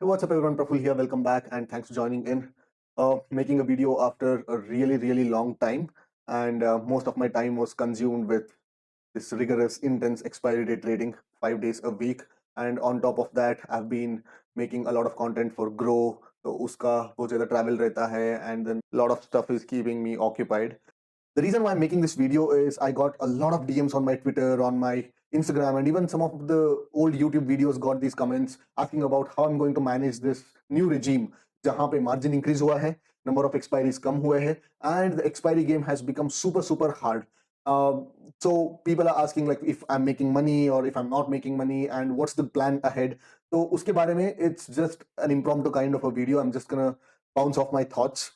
Hey, what's up, everyone? Praful here. Welcome back, and thanks for joining in. Making a video after a really long time, and most of my time was consumed with this rigorous, intense expiry day trading, 5 days a week. And on top of that, I've been making a lot of content for Grow. So uska बहुत ज़्यादा travel रहता है, and then a lot of stuff is keeping me occupied. The reason why I'm making this video is I got a lot of DMs on my Twitter, on my Instagram, and even some of the old YouTube videos got these comments asking about how I'm going to manage this new regime, जहाँ पे margin increase हुआ है, number of expiries कम हुए हैं, and the expiry game has become super hard. So people are asking like if I'm making money or if I'm not making money and what's the plan ahead. तो उसके बारे में it's just an impromptu kind of a video. I'm just gonna bounce off my thoughts.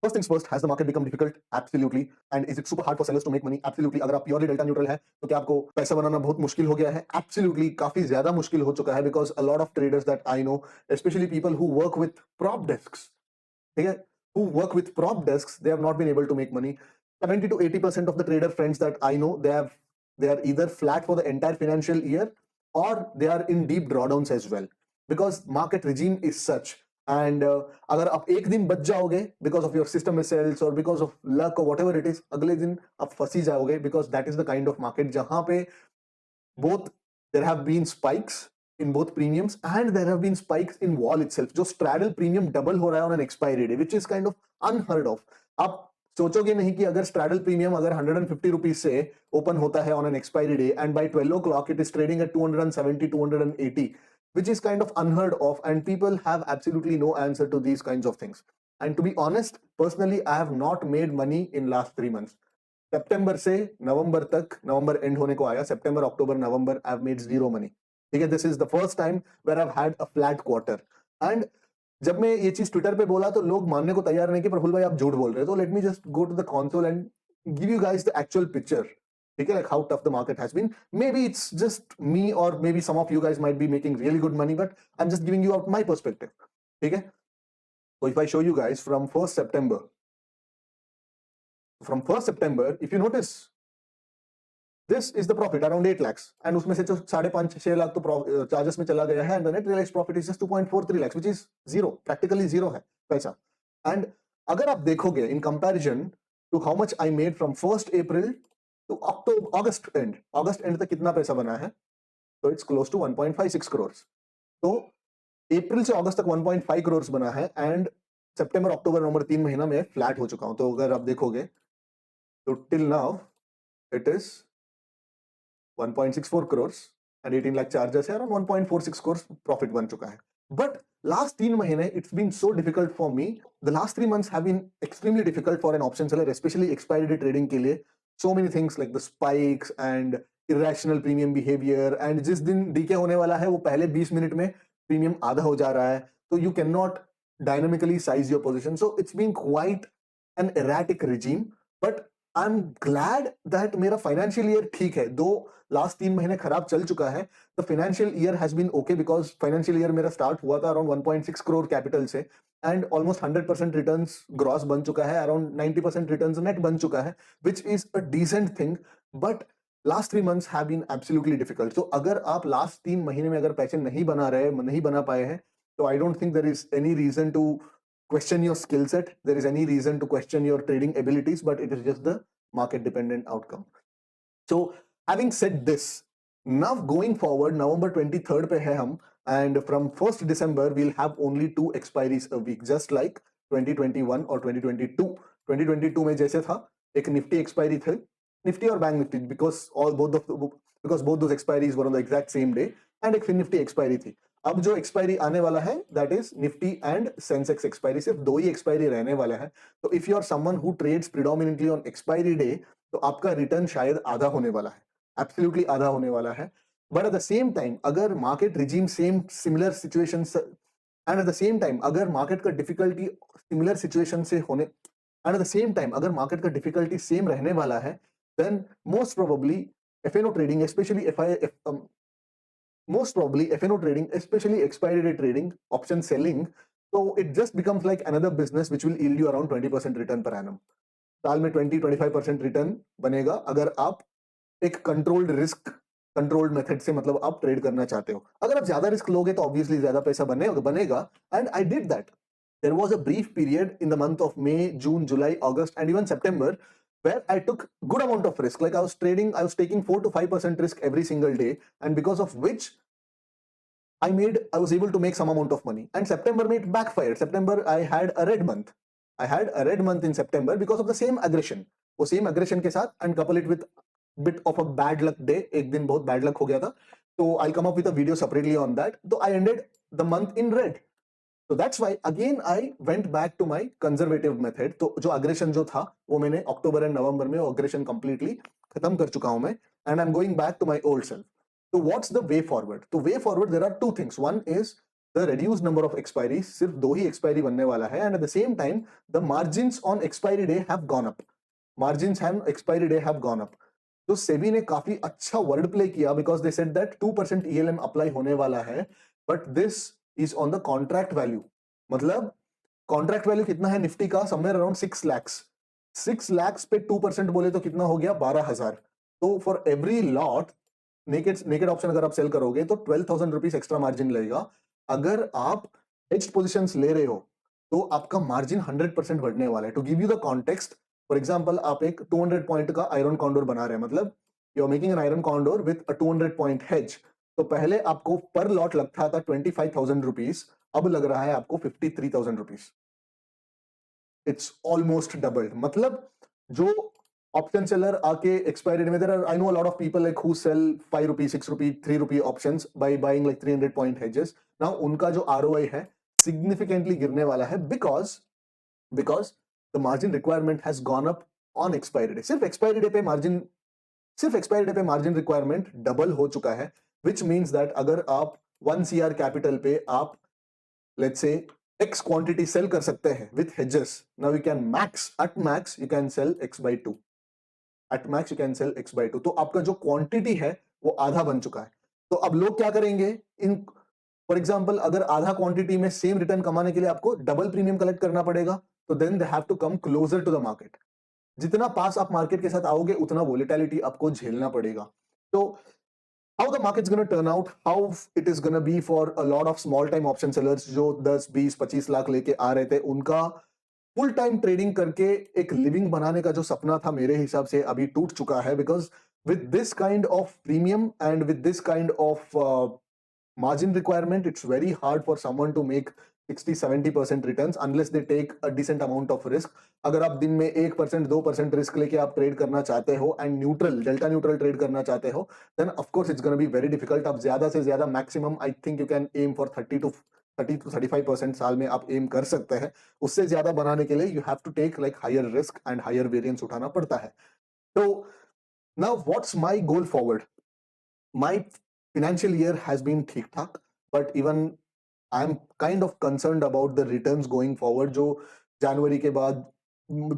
First things first, has the market become difficult? Absolutely. And is it super hard for sellers to make money? Absolutely. अगर आप purely delta neutral है तो क्या आपको पैसा बनाना बहुत मुश्किल हो गया है? Absolutely. काफी ज्यादा मुश्किल हो चुका है because a lot of traders that I know, especially people who work with prop desks, ठीक है, who work with prop desks, they have not been able to make money. 70 to 80% of the trader friends that I know, they are either flat for the entire financial year or they are in deep drawdowns as well because market regime is such. And अगर आप एक दिन बच जाओगे because of your system sells और because of luck और whatever it is, अगले दिन आप फंसी जाओगे because that is the kind of market जहां पे both there have been spikes in both premiums and there have been spikes in wall itself. जो straddle premium double हो रहा है on an expiry day, which is kind of unheard of. आप सोचोगे नहीं कि अगर straddle premium अगर 150 रुपीज से ओपन होता है on an expiry day and by 12 o'clock it is trading at 270 280, which is kind of unheard of, and people have absolutely no answer to these kinds of things. And to be honest, personally, I have not made money in last 3 months. सितंबर से नवंबर तक, नवंबर and होने को आया, सितंबर अक्टूबर नवंबर, I have made zero money. ठीक है, this is the first time where I have had a flat quarter. And जब मैं ये चीज ट्विटर पे बोला तो लोग मानने को तैयार नहीं कि प्रफुल भाई आप झूठ बोल रहे हो. तो let me just go to the console and give you guys the actual picture. ठीक है, like how tough the market has been. Maybe it's just me or maybe some of you guys might be making really good money, but I'm just giving you out my perspective. ठीक है, so if I show you guys from 1st September, from 1st September, if you notice, this is the profit around 8 lakhs, and उसमें से जो 5.5-6 लाख तो charges में चला गया है, and the net realized profit is just 2.43 lakhs, which is zero, practically zero है पैसा. And अगर आप देखोगे in comparison to how much I made from 1st April to August end तक कितना पैसा बना है, तो it's close to 1.56 crores. तो अप्रैल से अगस्त तक 1.5 crores बना है, एंड सितंबर अक्टूबर नवंबर 3 महीना में फ्लैट हो चुका हूं. तो अगर आप देखोगे तो till now it is 1.64 crores and 18 lakh charges है, around 1.46 crores प्रॉफिट बन चुका है. बट लास्ट 3 महीने it's been so difficult for me. The last 3 months have been extremely difficult for an option seller, especially expiry day trading के लिए. So many things like the spikes and irrational premium behavior, and जिस दिन DK होने वाला है वो पहले 20 minute में प्रीमियम आधा हो जा रहा है, तो you cannot dynamically size your position. So it's been quite an erratic regime, but I'm glad that मेरा फाइनेंशियल ईयर ठीक है. दो लास्ट 3 महीने खराब चल चुका है, the financial year has been okay because financial year मेरा स्टार्ट हुआ था अराउंड 1.6 करोड़ कैपिटल से, एंड ऑलमोस्ट 100% रिटर्न्स ग्रॉस बन चुका है, अराउंड 90% रिटर्न्स नेट बन चुका है, which is a decent thing. But last 3 months have been absolutely difficult. तो अगर आप लास्ट 3 महीने में अगर पैसे नहीं बना पाए हैं, तो I don't think there is any reason to question your skill set, there is any reason to question your trading abilities, but it is just the market dependent outcome. So having said this, now going forward, November 23rd पे है हम, and from 1st December we'll have only 2 expiries a week, just like 2021 और 2022. 2022 में जैसे था एक Nifty expiry थे, Nifty और bank Nifty, because both those expiries were on the exact same day, and एक निफ्टी एक्सपायरी थी. अब जो एक्सपायरी आने वाला है that is Nifty and Sensex expiry, सिर्फ 2 ही एक्सपायरी रहने वाला है. तो if you are someone who trades predominantly on expiry day, तो आपका रिटर्न शायद आधा होने वाला है, एब्सोल्युटली आधा होने वाला है. But at the same time अगर market regime same similar situation, and at the same time अगर मार्केट का डिफिकल्टी सिमिलर सिचुएशन से होने, and at the same time अगर मार्केट का डिफिकल्टी सेम रहने वाला है, then most probably FNO trading, especially expiry day trading, option selling, so it just becomes like another business which will yield you around 20% return per annum. साल में 20-25% return बनेगा अगर आप एक कंट्रोल्ड रिस्क कंट्रोल्ड मेथड से मतलब आप trade करना चाहते हो। अगर आप ज्यादा रिस्क लोगे तो ऑब्वियसली ज्यादा पैसा बनेगा and I did that. There was a brief period in the month of May, June, July, August, and even September where I took good amount of risk. Like I was taking 4 to 5% risk every single day, and because of which I was able to make some amount of money. And September it backfired. September I had a red month. I had a red month in September because of the same aggression. वो same aggression के साथ and couple it with bit of a bad luck day. एक दिन बहुत bad luck हो गया था. So I'll come up with a video separately on that. So I ended the month in red. So that's why again I went back to my conservative method. तो जो aggression जो था वो मैंने October and November में वो aggression completely खत्म कर चुका हूं मैं and I'm going back to my old self. So what's the way forward? तो way forward there are two things. One is the reduced number of expiries. सिर्फ दो ही expiry बनने वाला है and at the same time the margins on expiry day have gone up. Margins on expiry day have gone up. तो सेबी ने काफी अच्छा word play किया because they said that 2% ELM apply होने वाला है but this is on the contract value. मतलब contract value कितना है निफ्टी का? Somewhere around 6 lakhs. 6 lakhs पे 2% बोले तो कितना हो गया? 12,000. तो for every lot naked option अगर आप सेल करोगे तो 12,000 रुपीज एक्स्ट्रा मार्जिन लगेगा. अगर आप हेज्ड पोजीशंस ले रहे हो तो आपका मार्जिन 100% बढ़ने वाला है. To give you the context, for example आप एक 200 पॉइंट का आयरन कॉन्डोर बना रहे हैं, मतलब you are making an iron condor with a 200 point hedge. तो पहले आपको पर लॉट लगता था 25,000 रुपीज, अब लग रहा है आपको 53,000 रुपीज. It's almost doubled. मतलब जो ऑप्शन सेलर आके एक्सपायरी में, there are I know a lot of people like who sell 5 rupee 6 rupee 3 rupee options buy buying like 300 point hedges. Now उनका जो आरओआई है सिग्निफिकेंटली गिरने वाला है because the margin requirement has gone up on expiry day. सिर्फ expiry day पे margin requirement double हो चुका है, विच मीन्स दैट अगर आप 1 CR कैपिटल पे आप let's say X quantity sell कर सकते हैं with hedges. Now you can at max you can sell X by 2. At max you can sell X by 2. तो आपका जो क्वांटिटी है वो आधा बन चुका है. तो अब लोग क्या करेंगे? फॉर एग्जाम्पल अगर आधा क्वांटिटी में सेम रिटर्न कमाने के लिए आपको डबल प्रीमियम कलेक्ट करना पड़ेगा, तो then they have to come closer to the market. जितना पास आप मार्केट के साथ आओगे उतना वोलेटिलिटी आपको झेलना पड़ेगा. तो how the market's going to turn out, how it is going to be for a lot of small time option sellers जो 10 20 25 लाख लेके आ रहे थे, उनका फुल टाइम ट्रेडिंग करके एक लिविंग बनाने का जो सपना था मेरे हिसाब से अभी टूट चुका है. Because with this kind of premium and with this kind of margin requirement, it's very hard for someone to make 60-70% returns unless they take a decent amount of risk. अगर आप दिन में 1% 2% रिस्क लेके आप ट्रेड करना चाहते हो and delta neutral trade करना चाहते हो, then of course it's gonna be very difficult. आप ज्यादा से ज्यादा maximum I think you can aim for 30 to 35% साल में आप एम कर सकते हैं. उससे ज्यादा बनाने के लिए you have to take like higher risk and higher variance उठाना पड़ता है. तो now what's my goal forward? My financial year has been ठीक ठाक, but even I'm kind of concerned about the returns going forward. जो जनवरी के बाद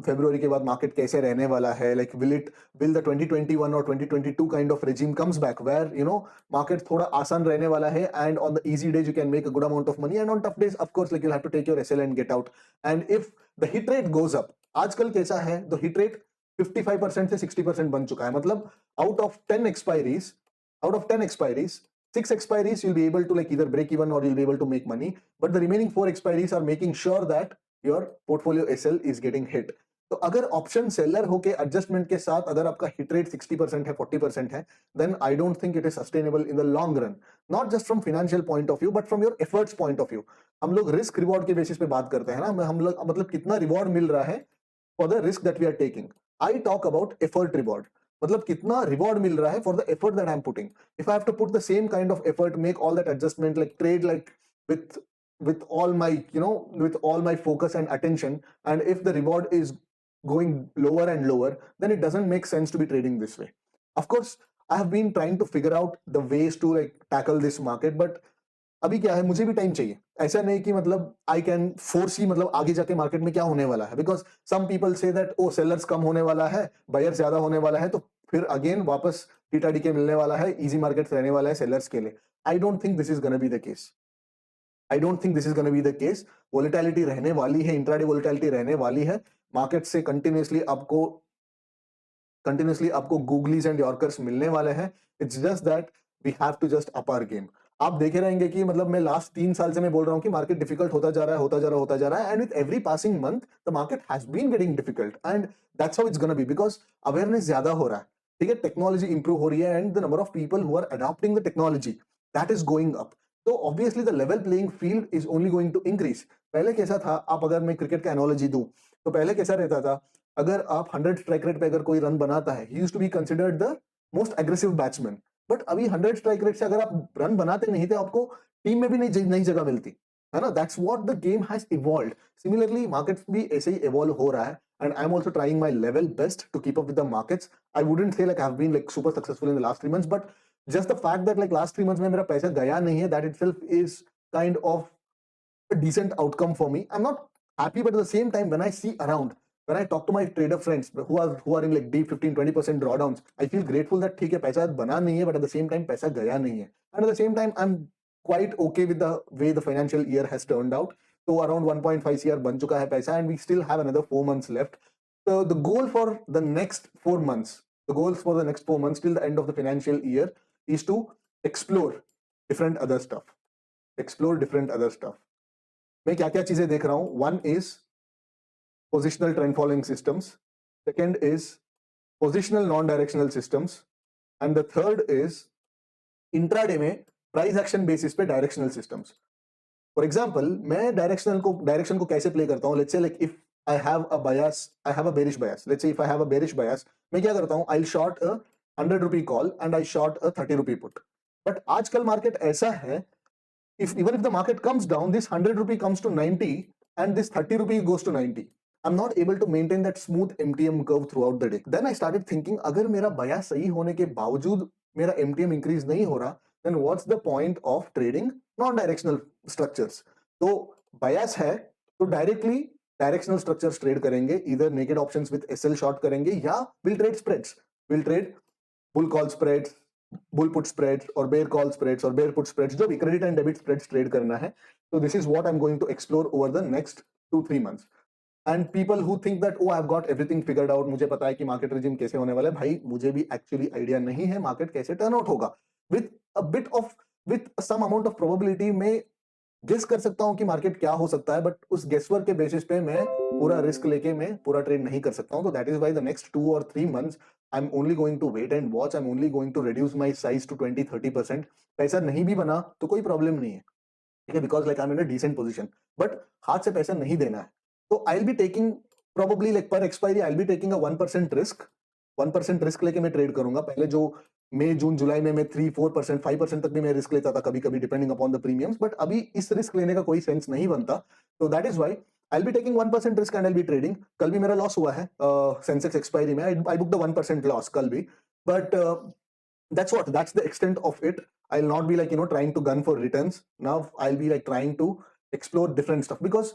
फरवरी के बाद मार्केट कैसे रहने वाला है? like will the 2021 or 2022 kind of regime comes back where you know market थोड़ा आसान रहने वाला है and on the easy days you can make a good amount of money and on tough days of course like you'll have to take your SL and get out. And if the hit rate goes up, आजकल कैसा है? तो hit rate 55% से 60% बन चुका है. मतलब out of 10 expiries, 6 expiries you'll be able to like either break even or you'll be able to make money, but the remaining 4 expiries are making sure that your portfolio SL is getting hit. तो अगर option seller होके adjustment के साथ अगर आपका hit rate 60% है 40% है, then I don't think it is sustainable in the long run. Not just from financial point of view but from your efforts point of view. हम लोग रिस्क रिवॉर्ड के बेसिस पे बात करते हैं ना, हम लोग मतलब कितना रिवॉर्ड मिल रहा है for the risk that we are taking. I talk about effort reward. मतलब कितना रिवॉर्ड मिल रहा है for the effort that I am putting. If I have to put the same kind of effort, make all that adjustment, like trade like with all my with all my focus and attention, and if the reward is going lower and lower, then it doesn't make sense to be trading this way. Of course I have been trying to figure out the ways to like tackle this market, but अभी क्या है, मुझे भी time चाहिए. ऐसा नहीं कि मतलब आई कैन फोर्स ही मतलब आगे जाके मार्केट में क्या होने वाला है. Because some people say that oh sellers कम होने वाला है, बायर्स ज्यादा होने वाला है, तो फिर अगेन वापस टीटा डीके मिलने वाला है, इजी मार्केट रहने वाला है सेलर्स के लिए. आई don't think this is gonna be the case. I don't think this is gonna be the case. Volatility रहने वाली है, इंट्राडे वोलेटिलिटी रहने वाली है. मार्केट से कंटिन्यूसली आपको कंटिन्यूसली आपको गूगलीज एंड यॉर्कर्स मिलने वाले हैं। It's just that we have to just up our game. आप देखे रहेंगे कि मतलब मैं लास्ट 3 साल से मैं बोल रहा हूँ कि मार्केट डिफिकल्ट होता जा रहा है, होता जा रहा है, होता जा रहा है, and with every passing month the market has been getting difficult, and that's how it's gonna be, because awareness ज्यादा हो रहा है, ठीक है, टेक्नोलॉजी इंप्रूव हो रही है, and the number of people who are adopting the technology that is going up. तो obviously the level playing field is only going to increase. पहले कैसा था, आप अगर मैं क्रिकेट का एनालॉजी दूं, तो पहले कैसा रहता था, अगर आप 100 स्ट्राइक रेट पे अगर कोई रन बनाता है, he used to be considered the most aggressive batsman, but अभी 100 स्ट्राइक रेट से अगर आप रन बनाते नहीं थे, आपको टीम में भी नहीं जगह मिलती है ना। That's what the game has evolved. Similarly markets भी ऐसे ही इवॉल्व हो रहा है, and I'm also trying my level best to keep up with the markets. I wouldn't say like I've been like super successful in the last 3 months, but just the fact that like last 3 months में मेरा पैसा गया नहीं है, that itself is kind of a decent outcome for me. I'm not happy, but at the same time, when I see around, when I talk to my trader friends who are in like deep 15-20% drawdowns, I feel grateful that ठीक है पैसा बना नहीं है, but at the same time पैसा गया नहीं है, and at the same time I'm quite okay with the way the financial year has turned out. So around 1.5 CR बन चुका है पैसा, and we still have another 4 months left. So the goal for the next 4 months, the goals for the next 4 months till the end of the financial year is to explore different other stuff. Explore different other stuff. मैं क्या क्या चीजें देख रहा हूं, one is positional trend following systems, second is positional non directional systems, and the third is intraday में price action basis पे directional systems. For example, मैं डायरेक्शन को कैसे प्ले करता हूं, let's say like if I have a bias, I have a bearish bias, let's say if I have a bearish bias, मैं क्या करता हूं, I short a 100 rupee call and I short a 30 rupee put. But आजकल market ऐसा है, if even if the market comes down, this 100 rupee comes to 90 and this 30 rupee goes to 90. I'm not able to maintain that smooth MTM curve throughout the day. Then I started thinking, अगर मेरा bias सही होने के बावजूद मेरा MTM increase नहीं हो रहा, then what's the point of trading non-directional structures? तो bias है तो directly directional structures trade करेंगे, either naked options with SL short करेंगे या we'll trade spreads. We'll trade bull call spreads, bull put spreads or bear call spreads or bear put spreads, जो भी credit and debit spreads trade करना है. So this is what I'm going to explore over the next 2-3 months. And people who think that, oh, I've got everything figured out, मुझे पता है कि market regime कैसे होने वाला है, भाई मुझे भी actually idea नहीं है market कैसे turn out होगा. With some amount of probability मैं गेस कर सकता हूं कि मार्केट क्या हो सकता है, बट उस गेसवर्क के बेसिस पे मैं पूरा रिस्क लेके मैं पूरा ट्रेड नहीं कर सकता हूं। तो that is why the next 2 और 3 months I am only going to wait and watch, I am only going to reduce my size to 20-30%। पैसा नहीं भी बना तो कोई प्रॉब्लम नहीं है, ठीक है, because like I am in a decent position, but हाथ से पैसा नहीं देना है। तो I will be taking probably like पर expiry I will be taking a 1% risk, 1% risk लेके मैं ट्रेड करूंगा। पहले जो मई जून जुलाई में मैं 3-4% 5% तक भी मैं रिस्क लेता था कभी कभी, depending upon the premiums, but अभी इस रिस्क लेने का कोई सेंस नहीं बनता। तो that is why I be taking 1% risk and I be trading. कल भी मेरा लॉस हुआ है सेंसेक्स एक्सपायरी में, आई बुक द 1% लॉस कल भी, but that's the extent of it. I'll not be like trying to gun for returns. Now I'll be like trying to explore different stuff, because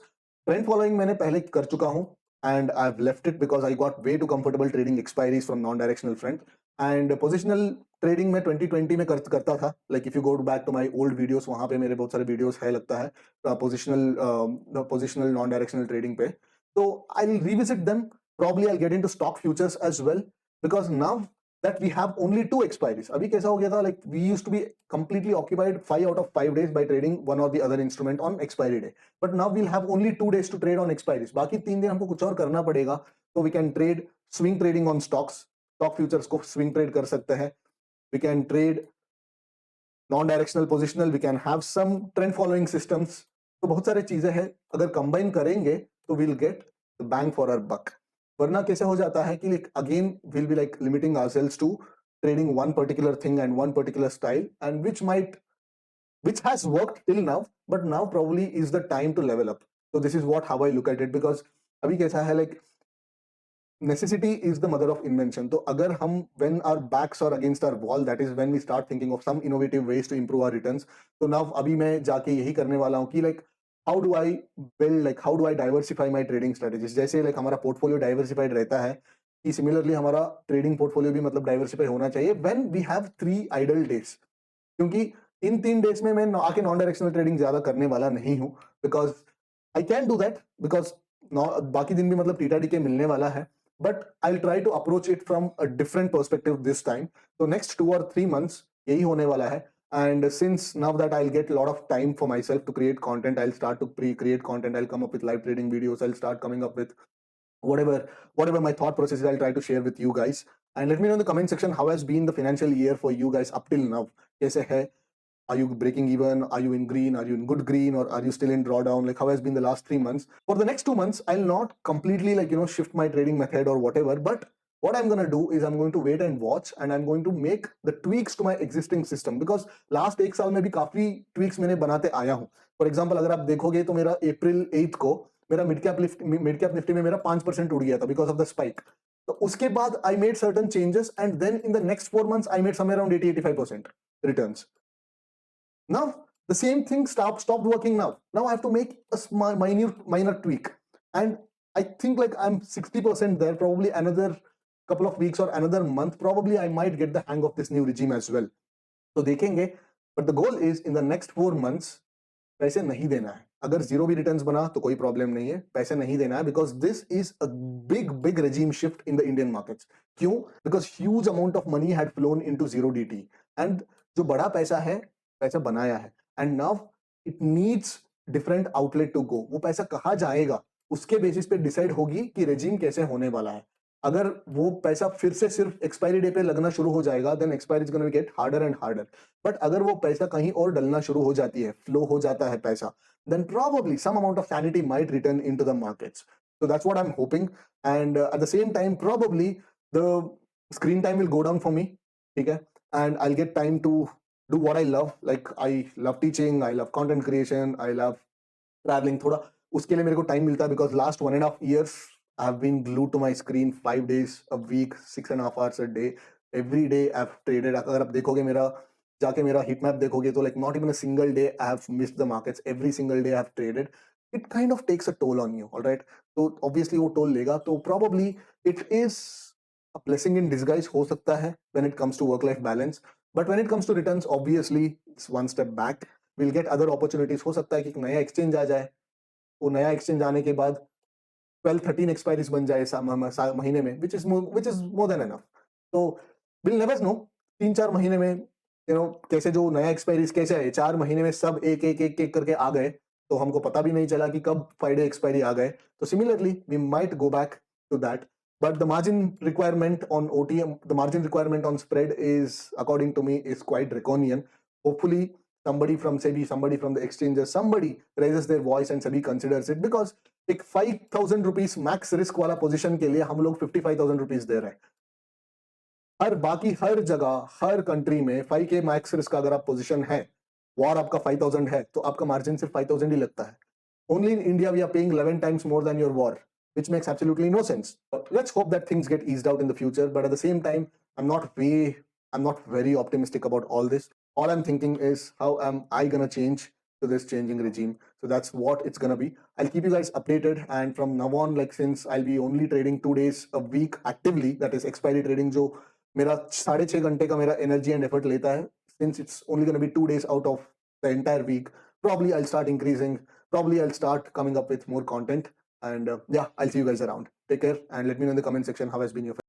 trend following मैंने पहले कर चुका हूँ and I've left it because I got way too comfortable trading expiries from non-directional front. And positional trading में 2020 में करता था, like if you go back to my old videos, वहां पे मेरे बहुत सारे videos है लगता है positional non-directional trading पे, तो I'll revisit them. Probably I'll get into stock futures as well, because now that we have only 2 expiries. अभी कैसा हो गया था, like we used to be completely occupied 5 out of 5 days by trading one or the other instrument on expiry day, but now we'll have only 2 days to trade on expiries. बाकी 3 दिन हमको कुछ और करना पड़ेगा, तो we can trade swing trading on stocks, stock futures को swing trade कर सकते हैं, we can trade non-directional positional, we can have some trend following systems. तो बहुत सारे चीजें हैं, अगर combine करेंगे तो we'll get the bang for our buck. वरना कैसे हो जाता है कि like again we'll be like limiting ourselves to trading one particular thing and one particular style, and which has worked till now, but now probably is the time to level up. So this is how I look at it, because अभी कैसा है, like necessity is the mother of invention. तो अगर हम when our backs are against our wall, that is when we start thinking of some innovative ways to improve our returns. तो now अभी मैं जाके यही करने वाला हूँ कि like how do I build, like how do I diversify my trading strategies. जैसे like हमारा portfolio diversified रहता है, कि similarly हमारा trading portfolio भी मतलब diversify होना चाहिए when we have 3 idle days. क्योंकि इन 3 डेज में मैं आके नॉन डायरेक्शनल ट्रेडिंग ज्यादा करने वाला नहीं हूँ, because I can do that, because बाकी दिन भी मतलब टीटा टीके मिलने वाला है, but I'll try to approach it from a different perspective this time. So next 2 or 3 months यही होने वाला है. And since now that I'll get a lot of time for myself to create content, I'll start to create content. I'll come up with live trading videos. I'll start coming up with whatever my thought process is. I'll try to share with you guys. And let me know in the comment section how has been the financial year for you guys up till now. कैसे है? Are you breaking even? Are you in green? Are you in good green? Or are you still in drawdown? Like how has been the last 3 months? For the next 2 months, I'll not completely shift my trading method or whatever. But what I'm going to do is I'm going to wait and watch, and I'm going to make the tweaks to my existing system, because last एक साल में भी काफी tweaks मैंने बनाते आया हूँ. For example, अगर आप देखोगे तो मेरा April 8th को मेरा मिड कैप निफ्टी में मेरा 5% उड़ गया था बिकॉज ऑफ द स्पाइक. तो उसके बाद I made certain changes, and then in the next 4 months I made somewhere around 80-85% returns. Now the same thing stopped working. Now I have to make a minor tweak, and I think like I'm 60% there. Probably another couple of weeks or another month, probably I might get the hang of this new regime as well. तो देखेंगे, but the goal is in the next 4 months पैसे नहीं देना है. अगर zero भी returns बना तो कोई प्रॉब्लम नहीं है, पैसे नहीं देना है, because this is a big regime shift in the Indian markets. क्यों? Because huge amount of money had flown into zero DT, and जो बड़ा पैसा है, पैसा बनाया है, and now it needs different outlet to go. वो पैसा कहाँ जाएगा उसके बेसिस पे डिसाइड होगी कि रेजिम कैसे होने वाला है. अगर वो पैसा फिर से सिर्फ एक्सपायरी डे पे लगना शुरू हो जाएगा, then expiry is gonna be get harder and harder. But अगर वो पैसा कहीं और डलना शुरू हो जाती है, फ्लो हो जाता है पैसा, then probably some amount of sanity might return into the markets. So that's what I'm hoping. And at the same time, probably the screen time will go down for me. Okay? And I'll get time to do what I love. Like I love teaching, I love content creation, I love traveling. थोड़ा उसके लिए मेरे को time मिलता है, because last 1.5 years I've been glued to my screen 5 days a week, 6.5 hours a day. Every day I've traded. अगर आप देखोगे मेरा जाके मेरा हिट मैप देखोगे तो like not even a single day I have missed the markets. Every single day I have traded. It kind of takes a toll on you, all right? So obviously वो toll लेगा, तो probably it is a blessing in disguise हो सकता है when it comes to work-life balance. But when it comes to returns, obviously it's one step back. We'll get other opportunities. हो सकता है कि एक नया exchange आ जाए, वो नया exchange आने के बाद 12-13 expiries बन जाए महीने में, which is more than enough. So we'll never know. 3-4 महीने में कैसे जो नया एक्सपायरीज कैसे है, 4 महीने में सब एक करके आ गए, तो हमको पता भी नहीं चला कि कब फ्राइडे एक्सपायरी आ गए. तो similarly we might go back to that, but the margin requirement on OTM, the margin requirement on spread is according to me is quite draconian. Hopefully somebody from SEBI, somebody from the exchanges, somebody raises their voice and SEBI considers it, because एक 5,000 rupees max risk वाला position के लिए हम लोग 55,000 rupees दे रहे हैं. बाकी हर जगह, हर कंट्री में 5K मैक्स रिस्क अगर आप पोजीशन है, वॉर आपका 5,000 है, तो आपका मार्जिन सिर्फ 5,000 ही लगता है. Only in India we are paying 11 times more than your war, which makes absolutely no sense. But let's hope that things get eased out in the future. But at the same time, I'm not very optimistic about all this. All I'm thinking is, how am I gonna change to this changing regime? So that's what it's gonna be. I'll keep you guys updated, and from now on, like since I'll be only trading 2 days a week actively, that is expiry trading, जो मेरा 6.5 घंटे का मेरा energy and effort लेता है, since it's only gonna be 2 days out of the entire week, probably I'll start increasing. Probably I'll start coming up with more content, and yeah, I'll see you guys around. Take care, and let me know in the comment section how has been your